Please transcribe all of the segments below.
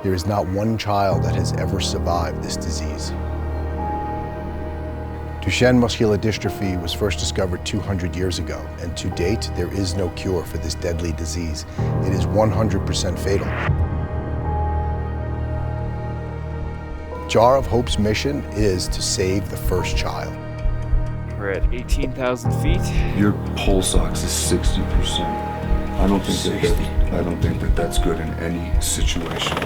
There is not one child that has ever survived this disease. Duchenne muscular dystrophy was first discovered 200 years ago, and to date, there is no cure for this deadly disease. It is 100% fatal. Jar of Hope's mission is to save the first child. We're at 18,000 feet. Your pulse ox is 60%. I don't think that's good in any situation.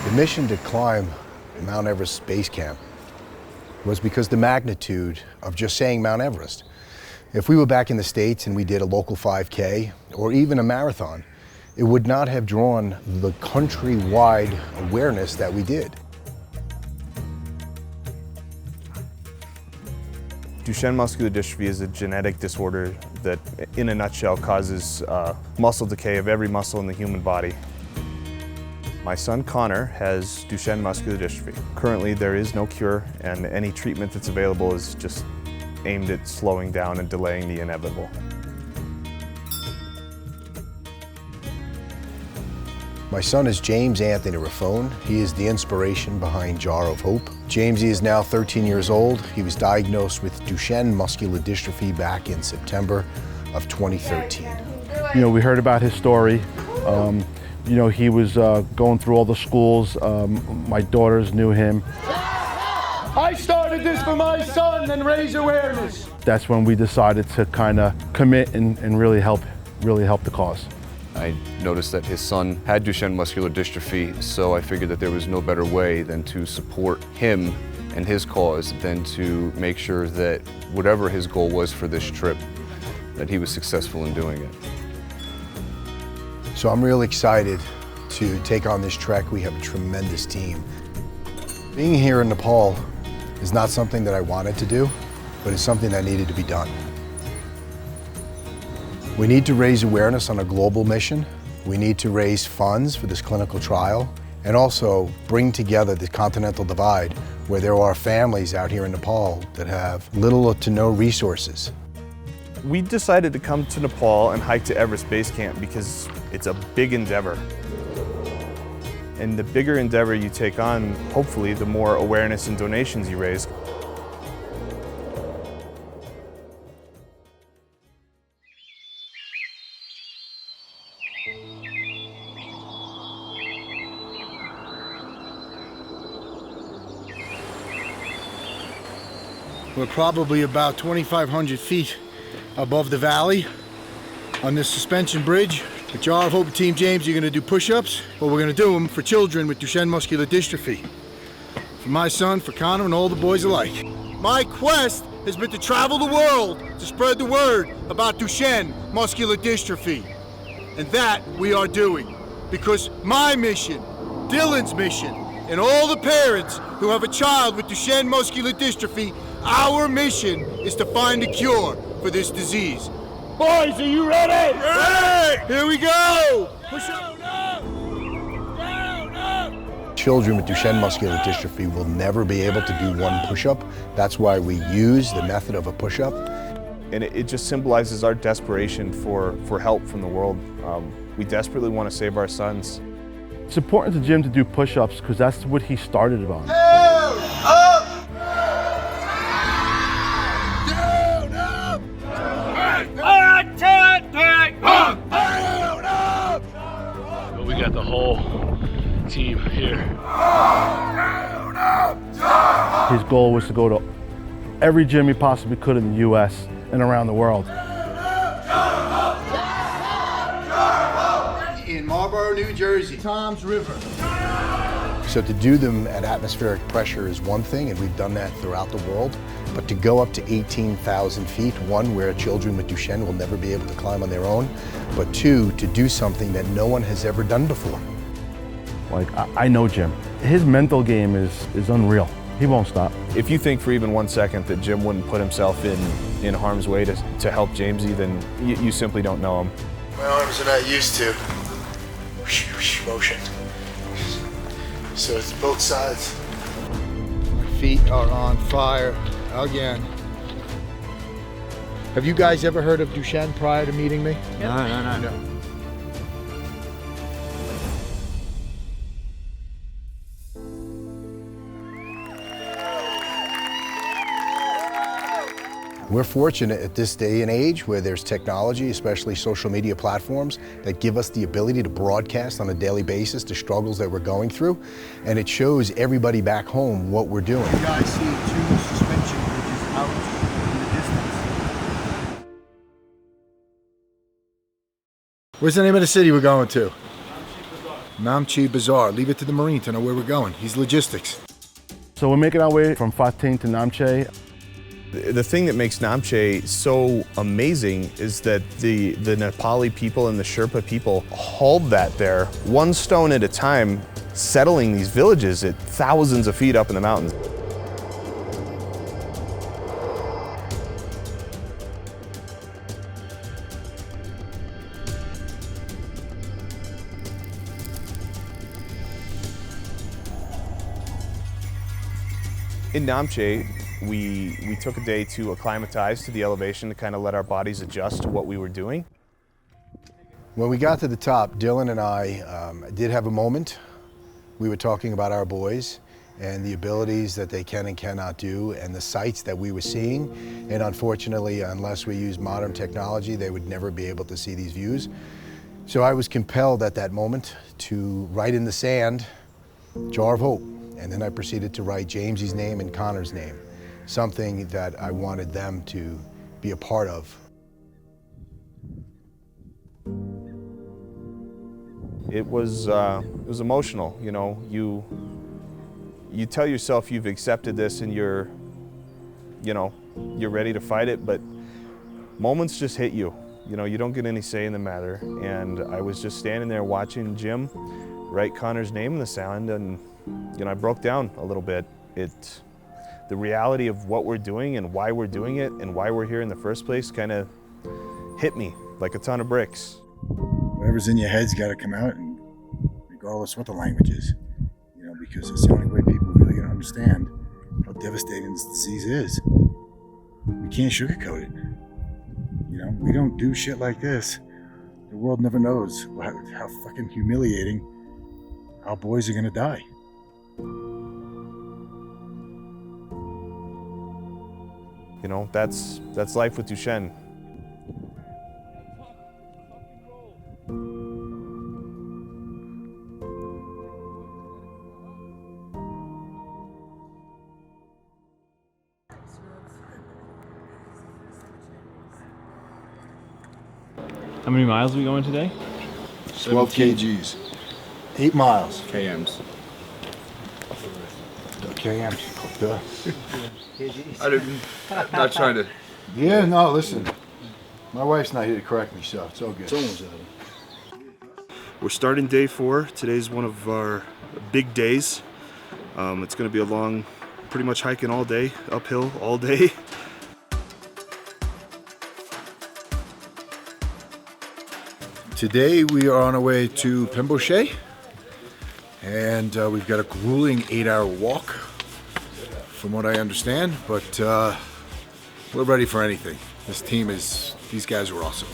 The mission to climb Mount Everest base camp was because the magnitude of just saying Mount Everest. If we were back in the States and we did a local 5K or even a marathon, it would not have drawn the country-wide awareness that we did. Duchenne muscular dystrophy is a genetic disorder that, in a nutshell, causes muscle decay of every muscle in the human body. My son Connor has Duchenne muscular dystrophy. Currently, there is no cure, and any treatment that's available is just aimed at slowing down and delaying the inevitable. My son is James Anthony Raffone. He is the inspiration behind Jar of Hope. Jamesy is now 13 years old. He was diagnosed with Duchenne muscular dystrophy back in September of 2013. You know, we heard about his story. You know, he was going through all the schools. My daughters knew him. I started this for my son and raise awareness. That's when we decided to kind of commit and really help the cause. I noticed that his son had Duchenne muscular dystrophy, so I figured that there was no better way than to support him and his cause than to make sure that whatever his goal was for this trip, that he was successful in doing it. So I'm really excited to take on this trek. We have a tremendous team. Being here in Nepal is not something that I wanted to do, but it's something that needed to be done. We need to raise awareness on a global mission. We need to raise funds for this clinical trial and also bring together the continental divide where there are families out here in Nepal that have little to no resources. We decided to come to Nepal and hike to Everest Base Camp because it's a big endeavor. And the bigger endeavor you take on, hopefully, the more awareness and donations you raise. We're probably about 2,500 feet above the valley on this suspension bridge. With Jar of Hope and Team James, you're gonna do push-ups, but we're gonna do them for children with Duchenne muscular dystrophy. For my son, for Connor, and all the boys alike. My quest has been to travel the world to spread the word about Duchenne muscular dystrophy. And that we are doing. Because my mission, Dillon's mission, and all the parents who have a child with Duchenne muscular dystrophy, our mission is to find a cure for this disease. Boys, are you ready? Ready! Here we go! Push up. Children with Duchenne muscular dystrophy will never be able to do one push-up. That's why we use the method of a push-up. And it just symbolizes our desperation for help from the world. We desperately want to save our sons. It's important to Jim to do push-ups because that's what he started on. We got the whole team here. His goal was to go to every gym he possibly could in the US and around the world. In Marlboro, New Jersey, Tom's River. So to do them at atmospheric pressure is one thing, and we've done that throughout the world. But to go up to 18,000 feet, one, where children with Duchenne will never be able to climb on their own, but two, to do something that no one has ever done before. Like, I know Jim. His mental game is unreal. He won't stop. If you think for even 1 second that Jim wouldn't put himself in harm's way to help Jamesy, then you simply don't know him. My arms are not used to motion. So it's both sides. My feet are on fire again. Have you guys ever heard of Duchenne prior to meeting me? No. We're fortunate at this day and age where there's technology, especially social media platforms, that give us the ability to broadcast on a daily basis the struggles that we're going through, and it shows everybody back home what we're doing. You guys see 2 suspension bridges out in the distance. Where's the name of the city we're going to? Namche Bazaar. Leave it to the Marine to know where we're going. He's logistics. So we're making our way from Fatin to Namche. The thing that makes Namche so amazing is that the Nepali people and the Sherpa people hauled that there, 1 stone at a time, settling these villages at thousands of feet up in the mountains. In Namche, we took a day to acclimatize to the elevation to kind of let our bodies adjust to what we were doing. When we got to the top, Dillon and I did have a moment. We were talking about our boys and the abilities that they can and cannot do and the sights that we were seeing. And unfortunately, unless we use modern technology, they would never be able to see these views. So I was compelled at that moment to write in the sand, Jar of Hope. And then I proceeded to write Jamesy's name and Connor's name, something that I wanted them to be a part of. It was emotional, you know. You tell yourself you've accepted this and you're ready to fight it, but moments just hit you. You know, you don't get any say in the matter. And I was just standing there watching Jim write Connor's name in the sand, and I broke down a little bit. The reality of what we're doing and why we're doing it and why we're here in the first place kind of hit me like a ton of bricks. Whatever's in your head's got to come out, and regardless what the language is, because it's the only way people really gonna understand how devastating this disease is. We can't sugarcoat it. We don't do shit like this. The world never knows how fucking humiliating our boys are gonna die. That's life with Duchenne. How many miles are we going today? 12 kgs. 8 miles. KMs. KMs. Duh. I'm not trying to. Yeah, no, listen. My wife's not here to correct me, so it's all good. We're starting day 4. Today's one of our big days. It's going to be a long, pretty much hiking all day, uphill all day. Today we are on our way to Pembrokeshire, and we've got a grueling 8-hour walk, from what I understand, but we're ready for anything. These guys are awesome.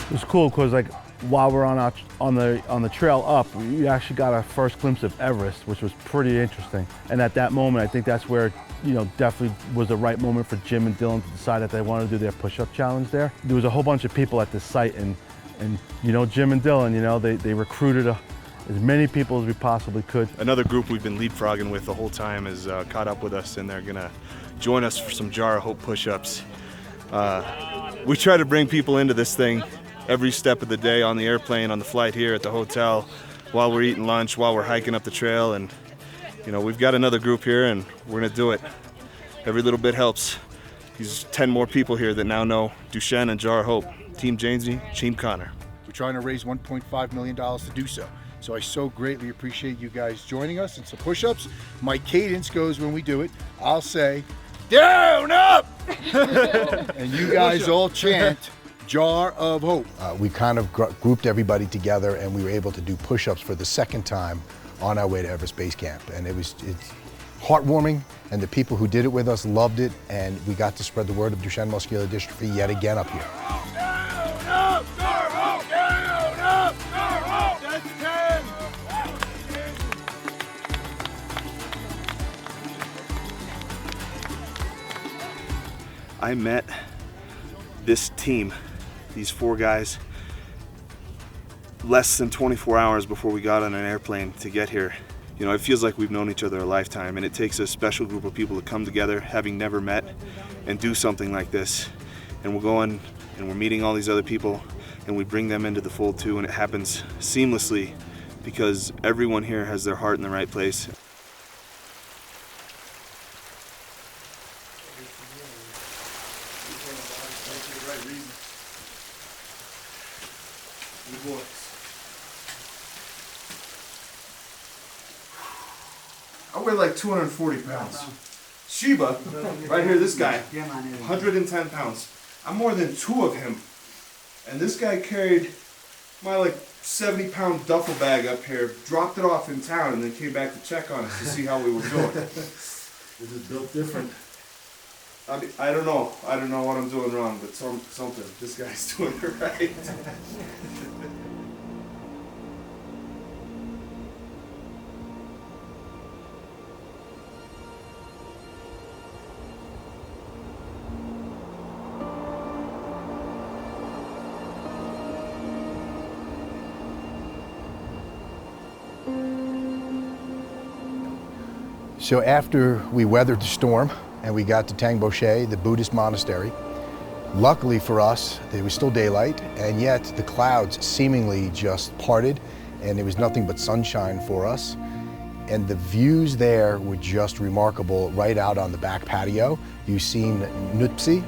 It was cool because while we're on the trail up, we actually got our first glimpse of Everest, which was pretty interesting. And at that moment, I think that's where definitely was the right moment for Jim and Dillon to decide that they wanted to do their push-up challenge there. There was a whole bunch of people at this site, and Jim and Dillon, they recruited as many people as we possibly could. Another group we've been leapfrogging with the whole time has caught up with us, and they're gonna join us for some Jar of Hope push-ups. We try to bring people into this thing every step of the day, on the airplane, on the flight here, at the hotel, while we're eating lunch, while we're hiking up the trail, and we've got another group here, and we're gonna do it. Every little bit helps. There's 10 more people here that now know Duchenne and Jar of Hope. Team Jamesy, Team Connor. We're trying to raise $1.5 million to do so. So I so greatly appreciate you guys joining us. And some push-ups. My cadence goes when we do it. I'll say, down, up! And you guys all chant, Jar of Hope. We kind of grouped everybody together and we were able to do push-ups for the second time on our way to Everest Base Camp. And it's heartwarming, and the people who did it with us loved it, and we got to spread the word of Duchenne muscular dystrophy yet again up here. I met this team, these 4 guys, less than 24 hours before we got on an airplane to get here. You know, it feels like we've known each other a lifetime, and it takes a special group of people to come together, having never met, and do something like this. And we're going and we're meeting all these other people, and we bring them into the fold too, and it happens seamlessly because everyone here has their heart in the right place. I weigh like 240 pounds. Sheba, right here, this guy, 110 pounds. I'm more than 2 of him. And this guy carried my like 70-pound duffel bag up here, dropped it off in town, and then came back to check on us to see how we were doing. This is built different. I mean, I don't know what I'm doing wrong, but something. This guy's doing it right. So after we weathered the storm and we got to Tangboche, the Buddhist monastery, luckily for us, there was still daylight, and yet the clouds seemingly just parted and it was nothing but sunshine for us. And the views there were just remarkable right out on the back patio. You've seen Nutpsi,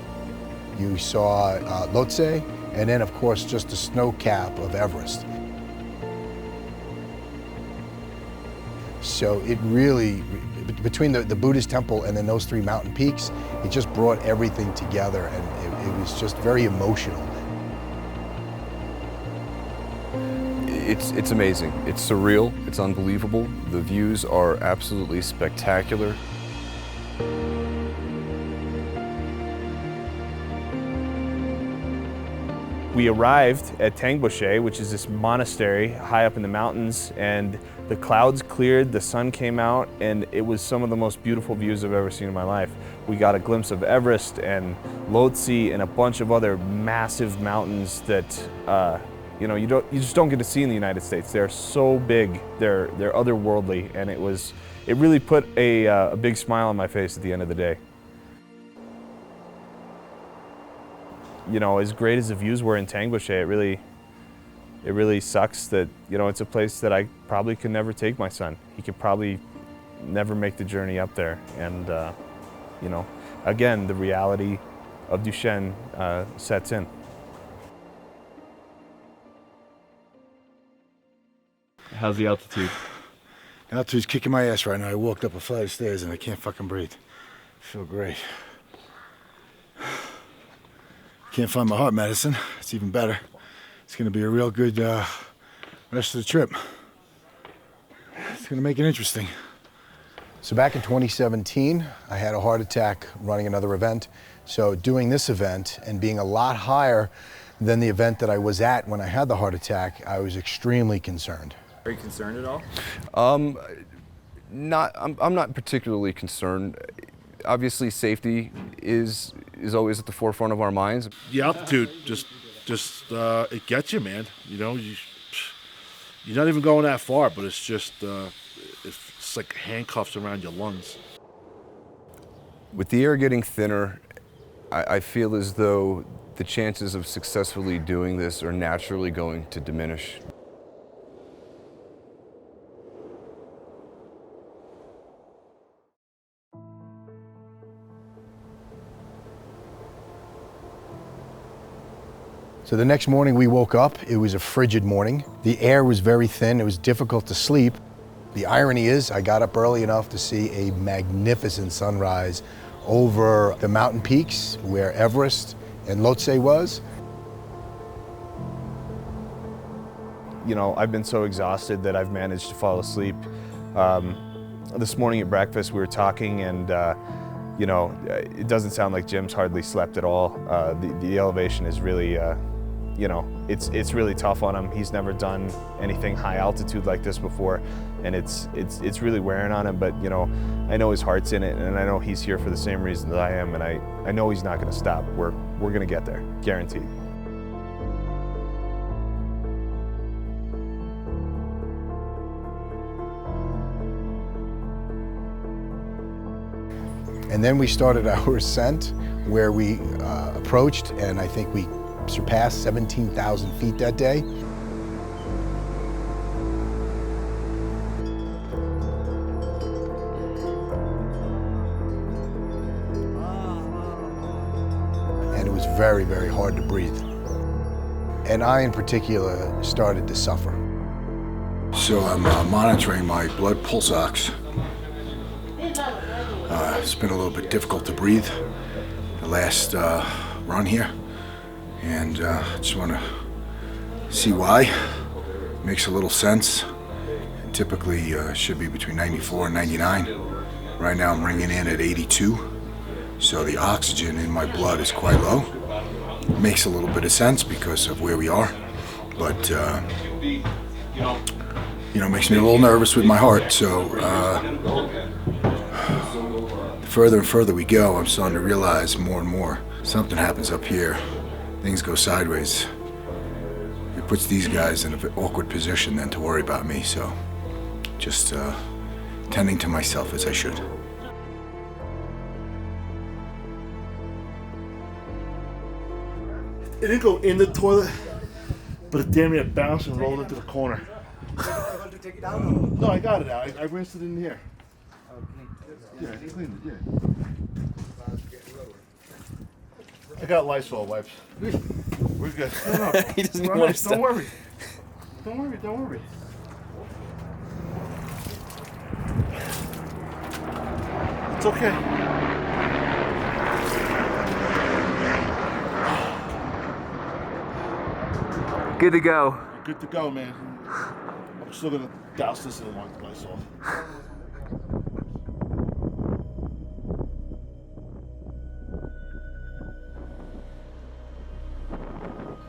you saw Lhotse, and then of course just the snow cap of Everest. So it really, between the Buddhist temple and then those 3 mountain peaks, it just brought everything together, and it was just very emotional. It's amazing. It's surreal. It's unbelievable. The views are absolutely spectacular. We arrived at Tangboche, which is this monastery high up in the mountains, and the clouds cleared, the sun came out, and it was some of the most beautiful views I've ever seen in my life. We got a glimpse of Everest and Lhotse and a bunch of other massive mountains that you just don't get to see in the United States. They're so big, they're otherworldly, and it really put a big smile on my face at the end of the day. You know, as great as the views were in Tangboche, it really sucks that, you know, it's a place that I probably could never take my son. He could probably never make the journey up there. And, you know, again, the reality of Duchenne sets in. How's the altitude? Altitude's kicking my ass right now. I walked up a flight of stairs and I can't fucking breathe. I feel great. Can't find my heart medicine. It's even better. It's going to be a real good rest of the trip. It's going to make it interesting. So back in 2017, I had a heart attack running another event. So doing this event and being a lot higher than the event that I was at when I had the heart attack, I was extremely concerned. Are you concerned at all? I'm not particularly concerned. Obviously, safety is always at the forefront of our minds. The altitude just it gets you, man. You know, you're not even going that far, but it's just it's like handcuffs around your lungs. With the air getting thinner, I feel as though the chances of successfully doing this are naturally going to diminish. So the next morning we woke up, it was a frigid morning. The air was very thin, it was difficult to sleep. The irony is I got up early enough to see a magnificent sunrise over the mountain peaks where Everest and Lhotse was. You know, I've been so exhausted that I've managed to fall asleep. This morning at breakfast we were talking and you know, it doesn't sound like Jim's hardly slept at all. The elevation is really, you know, it's really tough on him. He's never done anything high altitude like this before, and it's really wearing on him. But you know, I know his heart's in it, and I know he's here for the same reason that I am, and I know he's not going to stop. We're going to get there, guaranteed. And then we started our ascent where we approached, and I think we surpassed 17,000 feet that day. And it was very, very hard to breathe. And I in particular started to suffer. So I'm monitoring my blood pulse ox. It's been a little bit difficult to breathe the last run here, and I just want to see why. Makes a little sense. Typically should be between 94 and 99. Right now I'm ringing in at 82, so the oxygen in my blood is quite low. Makes a little bit of sense because of where we are, but you know, makes me a little nervous with my heart. So further and further we go, I'm starting to realize more and more something happens up here. Things go sideways. It puts these guys in an awkward position then to worry about me. So just tending to myself as I should. It didn't go in the toilet, but it damn near bounced and rolled into the corner. No, I got it out. I rinsed it in here. Yeah, I cleaned it, yeah. I got Lysol wipes. We're good. No, He doesn't even want to don't worry. Don't worry, don't worry. It's okay. Good to go. Good to go, man. I'm still gonna douse this in Lysol.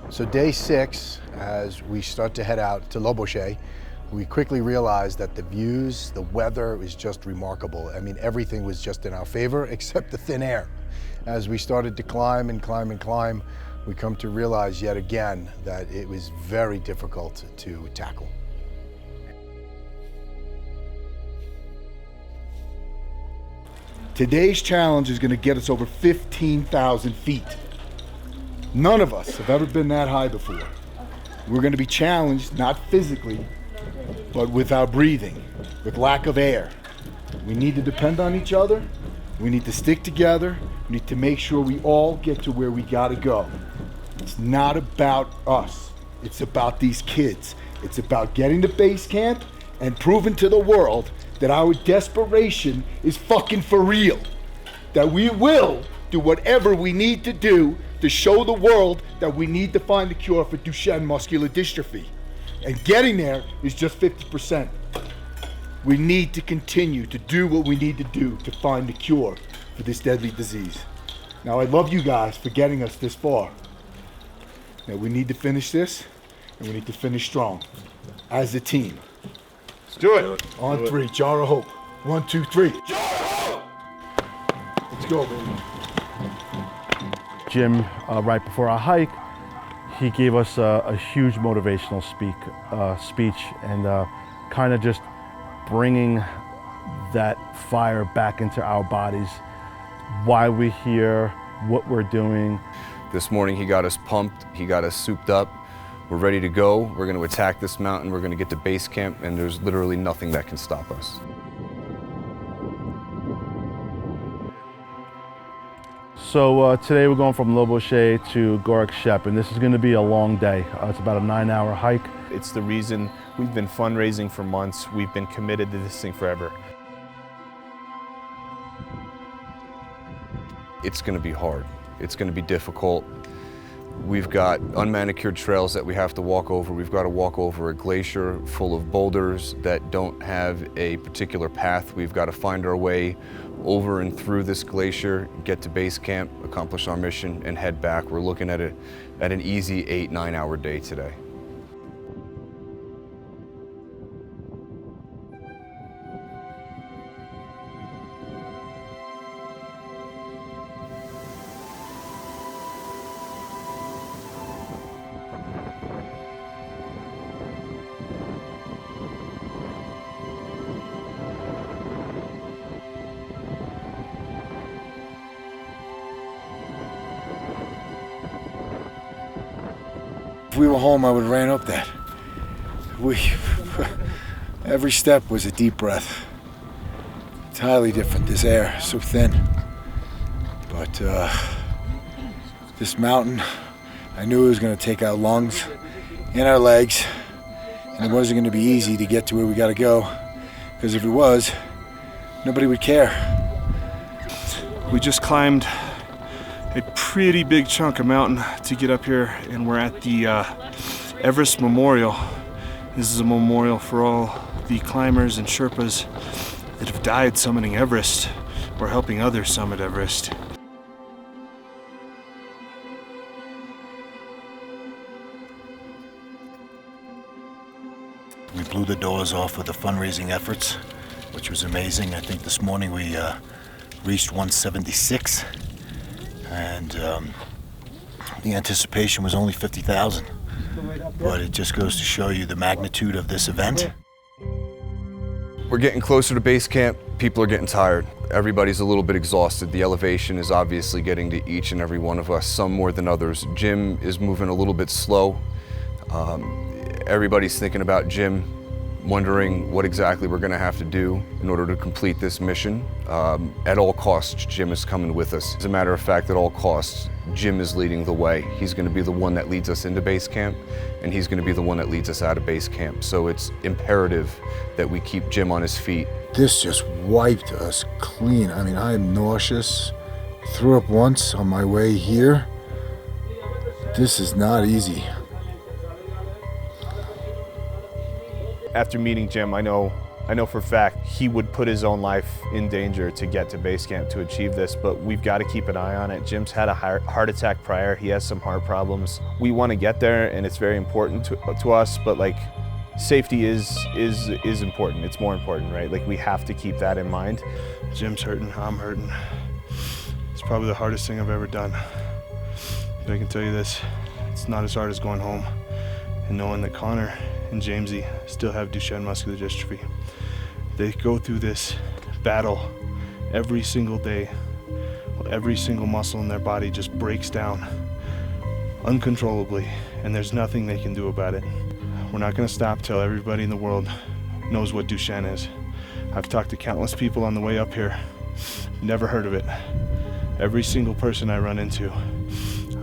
So day 6, as we start to head out to Loboshe, we quickly realized that the views, the weather was just remarkable. I mean, everything was just in our favor except the thin air. As we started to climb and climb and climb, we come to realize yet again that it was very difficult to tackle. Today's challenge is going to get us over 15,000 feet. None of us have ever been that high before. We're going to be challenged, not physically, but with our breathing, with lack of air. We need to depend on each other. We need to stick together. We need to make sure we all get to where we got to go. It's not about us. It's about these kids. It's about getting to base camp and proving to the world that our desperation is fucking for real. That we will do whatever we need to do to show the world that we need to find the cure for Duchenne muscular dystrophy. And getting there is just 50%. We need to continue to do what we need to do to find the cure for this deadly disease. Now, I love you guys for getting us this far. Now, we need to finish this, and we need to finish strong as a team. Let's do it. On 3, jar of hope. 1, 2, 3. Jar of hope! Let's go, baby. Jim, right before our hike, he gave us a huge motivational speech and kind of just bringing that fire back into our bodies, why we're here, what we're doing. This morning he got us pumped, he got us souped up. We're ready to go. We're going to attack this mountain. We're going to get to base camp, and there's literally nothing that can stop us. So today we're going from Le Boucher to Gorek Shep, and this is going to be a long day. It's about a 9-hour hike. It's the reason we've been fundraising for months. We've been committed to this thing forever. It's going to be hard. It's going to be difficult. We've got unmanicured trails that we have to walk over. We've got to walk over a glacier full of boulders that don't have a particular path. We've got to find our way over and through this glacier, get to base camp, accomplish our mission, and head back. We're looking at an easy 8-9 hour day today. If we were home, I would have ran up that. Every step was a deep breath. It's highly different, this air, so thin. But this mountain, I knew it was gonna take our lungs and our legs, and it wasn't gonna be easy to get to where we gotta go, because if it was, nobody would care. We just climbed a pretty big chunk of mountain to get up here, and we're at the Everest Memorial. This is a memorial for all the climbers and Sherpas that have died summiting Everest or helping others summit Everest. We blew the doors off with the fundraising efforts, which was amazing. I think this morning we reached 176. And the anticipation was only 50,000, but it just goes to show you the magnitude of this event. We're getting closer to base camp. People are getting tired. Everybody's a little bit exhausted. The elevation is obviously getting to each and every one of us, some more than others. Jim is moving a little bit slow. Everybody's thinking about Jim, wondering what exactly we're gonna have to do in order to complete this mission. At all costs, Jim is coming with us. As a matter of fact, at all costs, Jim is leading the way. He's gonna be the one that leads us into base camp, and he's gonna be the one that leads us out of base camp. So it's imperative that we keep Jim on his feet. This just wiped us clean. I mean, I am nauseous. Threw up once on my way here. This is not easy. After meeting Jim, I know for a fact he would put his own life in danger to get to base camp to achieve this, but we've got to keep an eye on it. Jim's had a heart attack prior. He has some heart problems. We want to get there, and it's very important to us, but like, safety is important. It's more important, right? Like, we have to keep that in mind. Jim's hurting, I'm hurting. It's probably the hardest thing I've ever done. But I can tell you this, it's not as hard as going home and knowing that Connor and Jamesy still have Duchenne muscular dystrophy. They go through this battle every single day. Every single muscle in their body just breaks down uncontrollably, and there's nothing they can do about it. We're not gonna stop till everybody in the world knows what Duchenne is. I've talked to countless people on the way up here, never heard of it. Every single person I run into,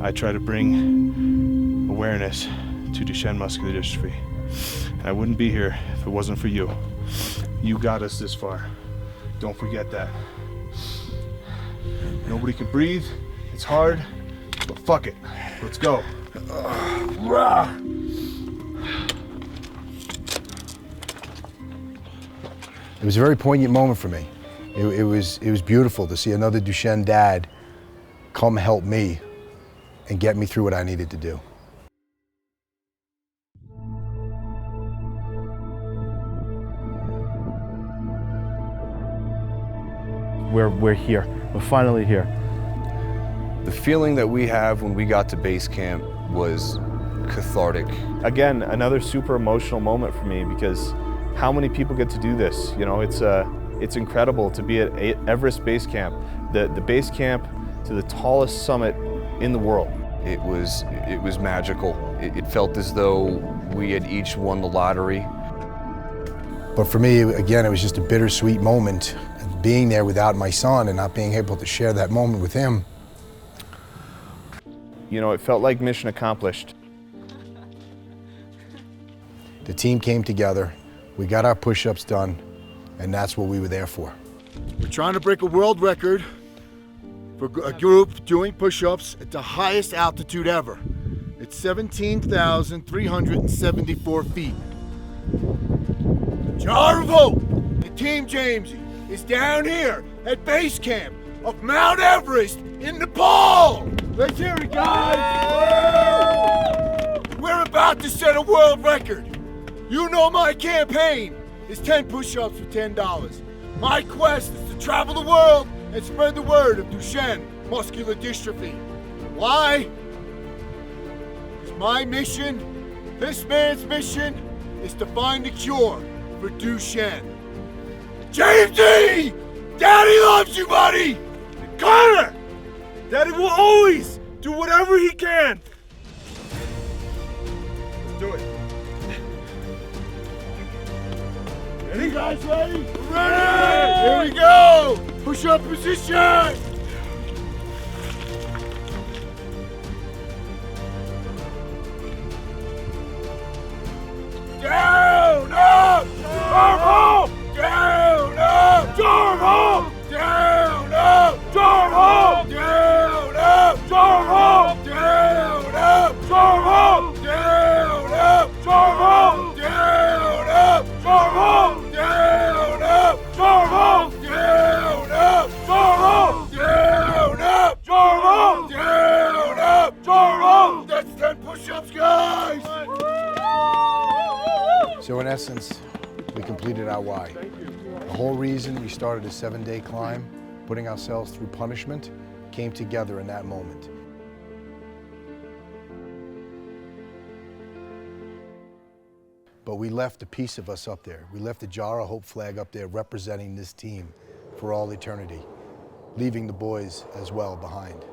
I try to bring awareness to Duchenne muscular dystrophy. And I wouldn't be here if it wasn't for you. You got us this far. Don't forget that. Nobody can breathe. It's hard, but fuck it. Let's go. It was a very poignant moment for me. It was beautiful to see another Duchenne dad come help me and get me through what I needed to do. We're here. We're finally here. The feeling that we have when we got to base camp was cathartic. Again, another super emotional moment for me, because how many people get to do this? You know, it's incredible to be at Everest Base Camp, the base camp to the tallest summit in the world. It was magical. It felt as though we had each won the lottery. But for me, again, it was just a bittersweet moment, being there without my son and not being able to share that moment with him. You know, it felt like mission accomplished. The team came together, we got our push-ups done, and that's what we were there for. We're trying to break a world record for a group doing push-ups at the highest altitude ever. It's 17,374 feet. Jarvo and Team Jamesy is down here at base camp of Mount Everest in Nepal. Let's hear it, guys. We're about to set a world record. You know my campaign is 10 push-ups for $10. My quest is to travel the world and spread the word of Duchenne muscular dystrophy. Why? Because my mission, this man's mission, is to find a cure for Duchenne. Jamesy! Daddy loves you, buddy! Connor! Daddy will always do whatever he can. Let's do it. You guys ready? Ready! Here we go! Push up position! Down, up! Arm home! Down, up! Arm home! Down, up! Arm home! Down, up! Arm home! Down, up! Arm home! Down, up! Arm home! Down, up! Arm home! Down, up! Arm home! Down, up! Arm home! Down, up! Arm home! Down, up! Arm home! That's 10 push-ups, guys! So in essence, we completed our why. The whole reason we started a 7-day climb, putting ourselves through punishment, came together in that moment. But we left a piece of us up there. We left a Jar of Hope flag up there representing this team for all eternity, leaving the boys as well behind.